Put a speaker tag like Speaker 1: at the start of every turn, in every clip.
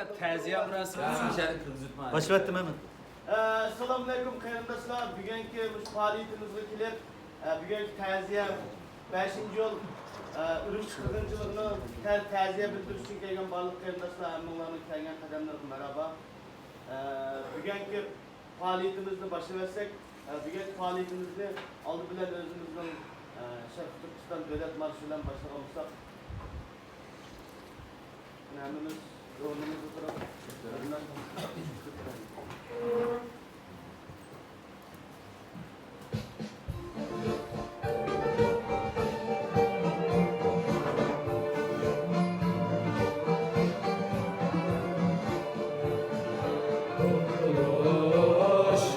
Speaker 1: fakat təziyə mürasibəsini şərik qılcıtma.
Speaker 2: Başlattım hemen.
Speaker 3: Assalamu alaikum qarindoshlar. Bugungi faoliyatimizga kelib, bugungi ta'ziya 5-chi yil Urumchi 40-yilini ta'ziya bildirish uchun kelgan barliq qarindoshlar, hammalarning kelgan qadamlarga marhaba. Bugungi faoliyatimizni boshlasak, bugungi faoliyatimizni oldi bilan o'zimizning Sharq Turkiston davlat marshi bilan boshlagan bo'lsak, hammamiz o'rnimizda turib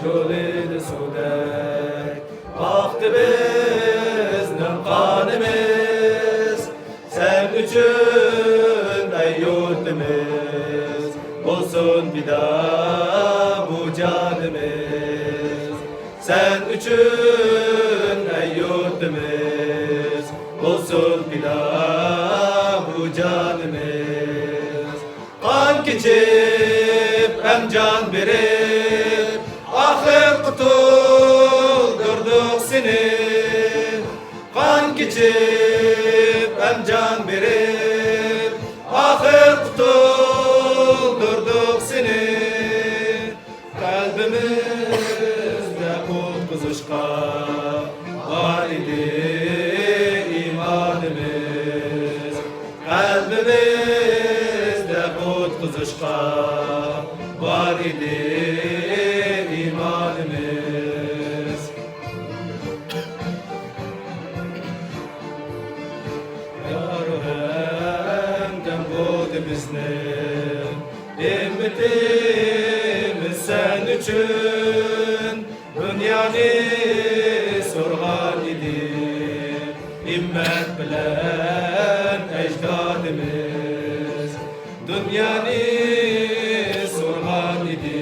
Speaker 4: Yolunu sudek, baktı bizden kanımız, sen üçün ey yurtımız, olsun bir daha bu canımız. Sen üçün ey yurtımız, olsun bir daha bu canımız. Kan geçip hem can verip, ahir kutuldurduk seni. Kan geçip hem can verip, ahir kutuldurduk seni. Kalbimizde kut kuzuşka var idi imanımız. Kalbimizde kut kuzuşka var idi imanımız. Ya Ruhemden buldu bizden ümmetimiz sen üçün dünyanı sorgan idi. İmmet bilen ecdadımız dünyanı sorgan idi.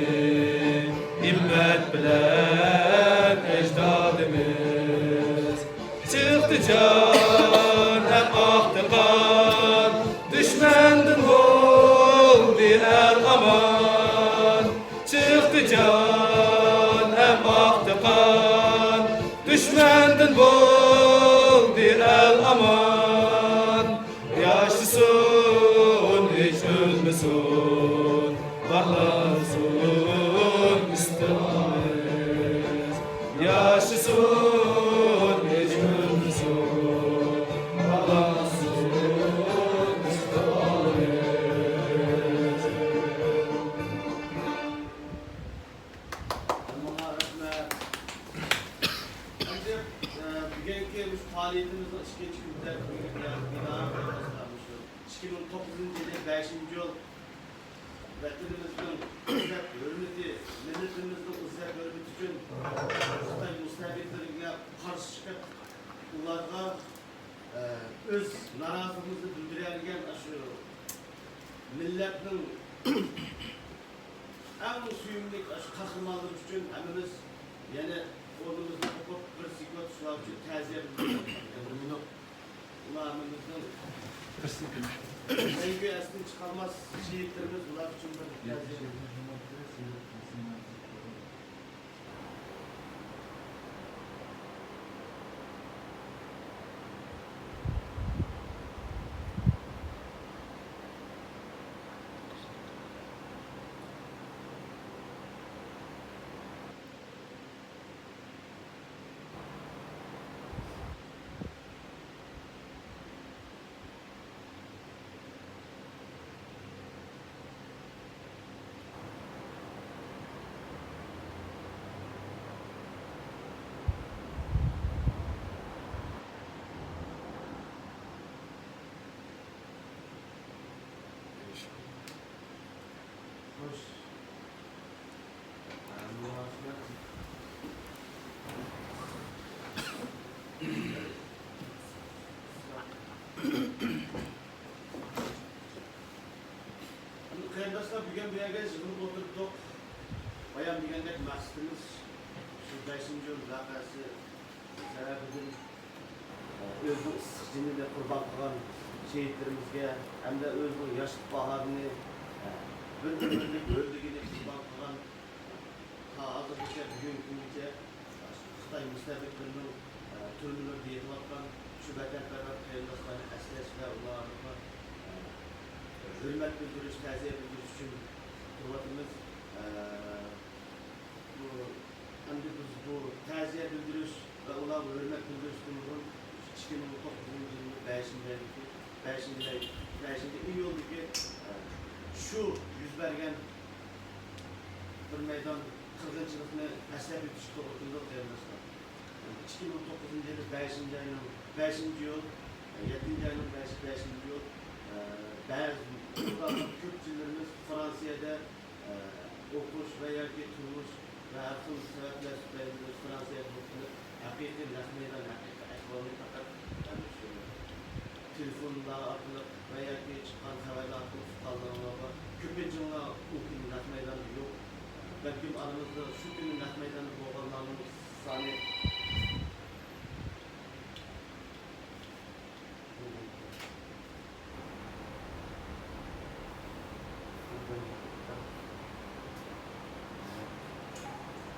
Speaker 4: İmmet bilen ecdadımız çıktı can hem aktı kan, düşmendin oldu el aman. Çıktı can hem aktı kan, düşmendin oldu el aman. Yaşlısın hiç ölmesin, varlasın istemez. Yaşlısın hiç ölmesin, varlasın istemez.
Speaker 3: Endi bugungi faoliyatimizni ishga tushirdik. 2009-yil 5-yil vatanimizning izzat hurmati, millatimizning izzat hurmati uchun Xitoy mustabidlariga qarshi chiqib, ularga o'z noroziligimizni bildiradigan shu millatning eng suyumli qahramonlari uchun hammamiz yana o'rnimizni topib bir sekund shular uchun ta'ziya bildiriyoruz. Ularımızın sevgi esini çıkarmaz şehitlerimiz ular için bir ta'ziya. Arkadaşlar bugün bir yere yığılıp oturduk. Bayan degandek maqsadimiz shu 5-yil voqeasi sababidan o'zining issiq jinini qurbon qilgan shehidlarimizga hamda o'zining yoshlik bahorini bir-birini gördüğünü kurban kılan ta hazırlıkça bugün günüce Xitay müstebitlerinin türlüleri deyilvatkan şu vatanperver kıyımdaşlarını esleş ve onlarına hürmet bildiriş, təziye bildiriş için kuvvetimiz bu hem de biz bu təziye bildiriş ve onlara hürmet bildiriş durumunu 2009 yılının 5. iyuldaki şu yüz bergen bir meydan kırgınçılıkını eslep etmiş doğrultuda kıyamazlar. 2009 yılı 5. ayının 5. yıl, 7. ayının 5. yıl bazı Kürtçilerimiz Fransa'da okuş veya ki turmuş ve her türlü sebepler süperlidir Fransa'ya bakılıp hakiki resmiyeden hakiki ekranı fakat telefonla atılıp veya ki çıkan haberle atılıp tutallarına köpücüğüne okuyun resmiyeden yok. Belki aramızda şu günün resmiyeden bu olanların sani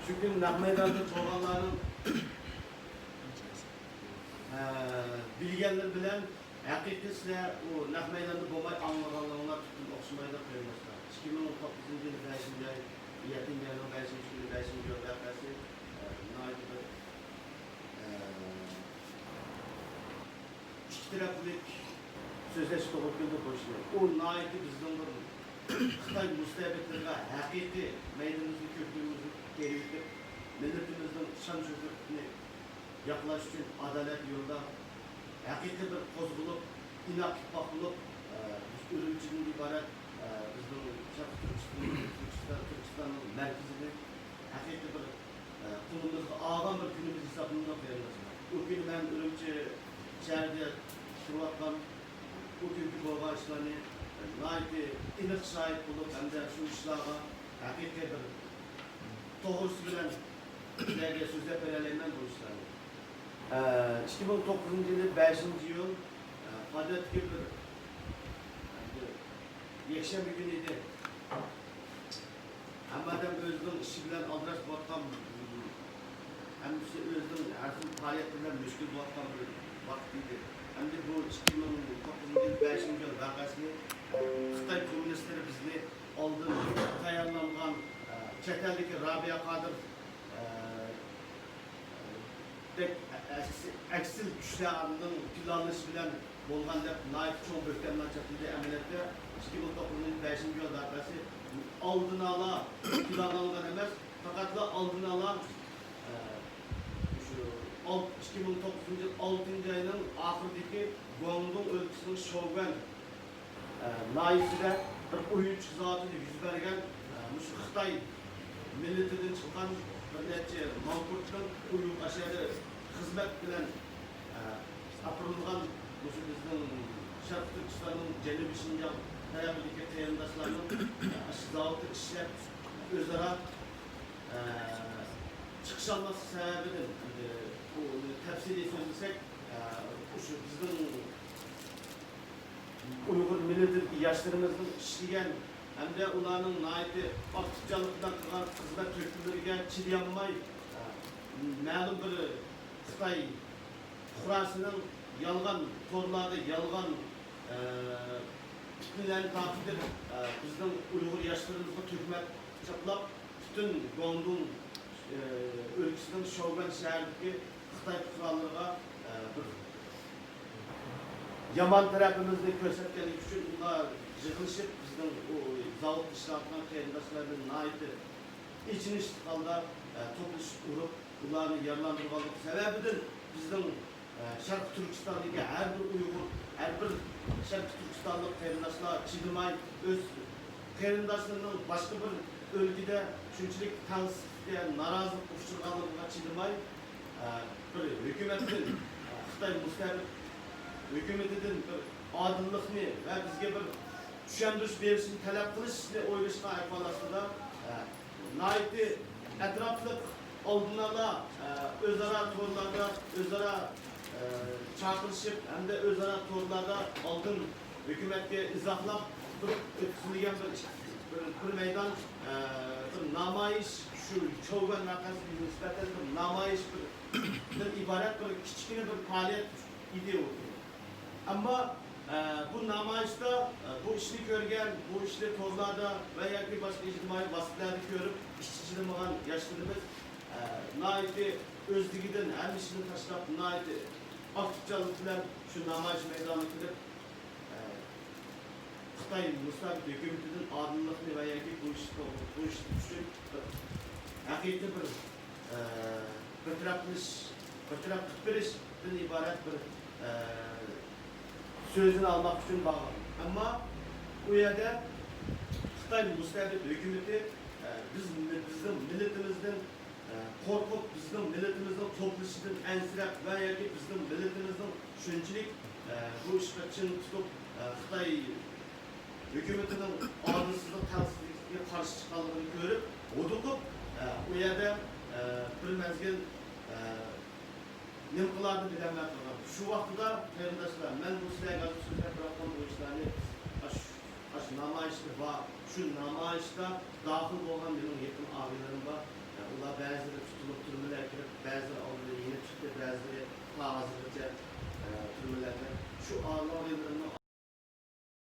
Speaker 3: şu gün Nahmeydan'da çoğanların bilgenler bilen hakikisle o Nahmeydan'da bomay anlayanlar tutun okşumayla koymuşlar. 2019 yılı 5. ay, 7. ayının 5. günü 5. yıl yakası naiti bir iki taraflık sözleşme doğrultusunda başlıyor. O naiti bizden bir Xitay müstebitlerine hakiki meydanımızı, köklüğümüzü geri yüküp milletimizin şan şöhretini yaklaş için adalet yolda hakiki bir koz bulup, inak tutmak bulup ürümçinin ibaret bizden Türkistan'ın merkezini hakiki bir kulumuzda ağam bir günümüz hesabında koyarız. O gün ben ürümçi şehirde şurvattan o günkü baba işlerini naiti inik sahip bulup hem de şu işlağa hakiki bir doğrusu bilen sizlerge sözler belirlerinden bu işlerini. 2009 yılı 5. yıl adet gibi yekşen bir günüydü. Hem adam özünün işi bilen adres baktan hem de özünün her türlü faaliyetlerinden müşkül baktan bir vaktiydi. Hem de bu 2009 yılı 5. yıl vakasını Xitay komünistleri bizni aldı, tayarlangan çeteldeki Rabia Kadir eksil güçlerinin planlaşı bilen bolğanda naif çoğun böktemden çatıldığı əməliyyatda 2009'un 5. yıl vakası aldığını ala, planlanan emez, fakat da aldığını ala 2009 yıl 6. ayının ahırdaki Guangdong ülkesinin Şovgan naifide bir oyuncu zatını yüz bergen Xitay milletinden çıkan bir nece mankurtun uyum aşağıda hizmet bilen apırılgan bizden Şarkı Türkistan'ın Cenubi Şincan Tayabıdaki teyyandaşlarının aşıdağıtı işler özara çıkış alması sebebinin tefsiri söylesek bizden Uygur milleti yaşlarımızın işleyen hem de onların naiti aktifçalıktan kalan hizmet tökümlerine çidiyanmay məlum bir Xitay Kurasının yalgan torlarda yalgan fitnelerini takip edip bizden Uygur yaşlarımızda tökmek çaplap bütün Guangdong ülkesinin Şovgan şehirindeki Xitay kurallarına bir yaman tarafımızda göstergelik için bunlar yığılışıp bizden o zavut işleyen kıyımdaşlarının naiti için iştikalda topluş uğrup bunları yarlandırmalık sebebidir bizden Şarkı Türkistan'daki her bir Uygur, her bir Şarkı Türkistanlık kıyımdaşlar çiğdimay öz kıyımdaşlarının başka bir ülkede şunçilik tansızlıkta narazılık uçurganlığına çiğdimay bir hükümetin Xitay müstebit hükümetinin bir adillikni ve bizge bir düşendiriş verişini talep kılışını oylashga ayfalasida naiti etraflık oldunala özara torlarda özara çağrışıp hem de özara torlarda aldın hükümetke izahlap durup ötküzülgen bir meydan bir namayış şu çoğun nakası bir nispeten bir namayış bir ibaret bir küçük bir faaliyet idi o. Ama bu namayışta bu işini görgen, bu işleri tozlarda veya ki başka ictimai vasıflarda görüp işçiliğini olan yaşlarımız naiti özlüğüden hem işini taşlap naiti aktifçalık bilen şu namayış meydanı gidip Xitay Mustafa hükümetinin adıllıkını veya ki bu iş için hakiki bir taraflık bir işten ibaret bir sözünü almak için bağlı. Ama bu yerde Xitay Mustafa hükümeti bizim milletimizden korkup bizim milletimizden topluşundan ensirep veya ki bizim milletimizden şunçilik bu iş için tutup Xitay hükümetinin adılsızlık tansızlıkına karşı çıkanlarını görüp odukup bu yerde bir mezgil nimkılarını bilenmek var. Şu vaxtıda arkadaşlar, ben bu size gazı sözler bırakan bu işlerini aş namayışta var. Şu namayışta dahil olan benim yakın abilerim var. Onlar bazıları tutulup durumlar